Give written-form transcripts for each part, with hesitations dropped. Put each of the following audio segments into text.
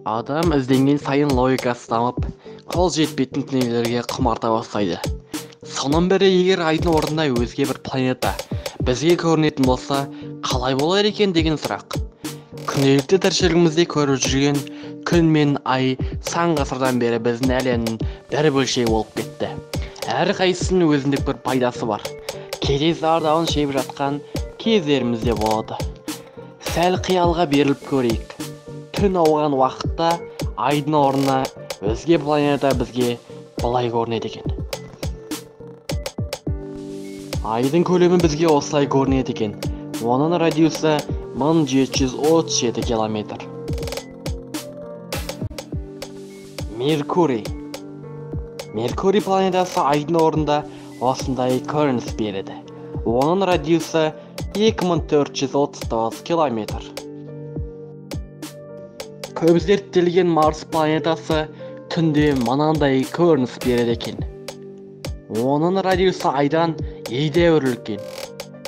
Адам ізденген сайын логикасы дамып, қол жетпейтін дүниелерге құмарта бастайды. Соның бірі, егер айдың орнына өзге бір планета бізге көрінетін болса, қалай болар екен деген сұрақ. Күнделікті тіршілігімізде көріп жүрген күн мен ай сан ғасырдан бері біздің әлемнің бір бөлшегі болып кетті. Әрқайсысының өзіндік бір пайдасы бар. Кейде зардабын шегіп жатқан кездеріміз де болады. Сәл қиялға беріліп көрейік. Түн ауған уақытта айдың орнына өзге планета бізге былай көрінеді екен. Айдың көлемі бізге осылай көрінеді екен. Оның радиусы 1737 километр. Меркурий планетасы айдың орнында осындай көрініс береді. Оның радиусы 2439 километр. Көп зерттелген Марс планетасы түнде мынандай көрініс береді екен. Оның радиусы айдан едәуір үлкен.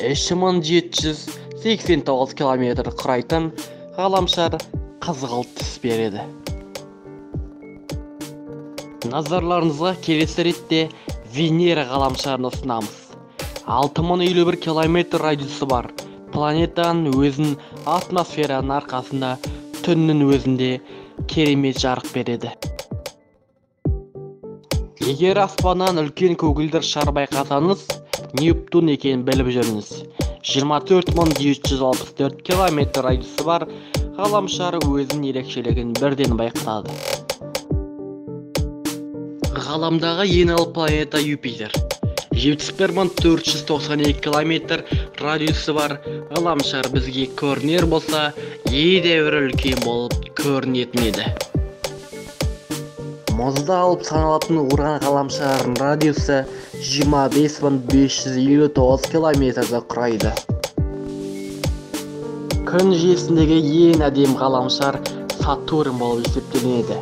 3789 километр құрайтын ғаламшар қызғылт түс береді. Назарларыңызға келесі ретте Венера ғаламшарын ұсынамыз. 6051 километр радиусы бар планетаның өзін атмосфераның арқасында түннің өзінде керемет жарық береді. Егер аспаннан үлкен көгілдір шар байқасаңыз, Нептун екенін біліп жүріңіз. 24764 километр радиусы бар ғаламшар өзінің ерекшелігін бірден байқатады. Ғаламдағы ең алып планета Юпитер. 71492 километр радиусы бар ғаламшар бізге көрінер болса, едәуір үлкен болып көрінетін еді. Мұзда алып саналатын Уран ғаламшарының радиусы 25559 километрді құрайды. Күн жүйесіндегі ең әдемі ғаламшар Сатурн болып есептелінеді.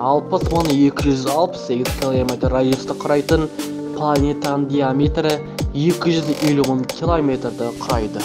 60268 километр радиусты құрайтын планетаның диаметрі 250 километрді құрайды.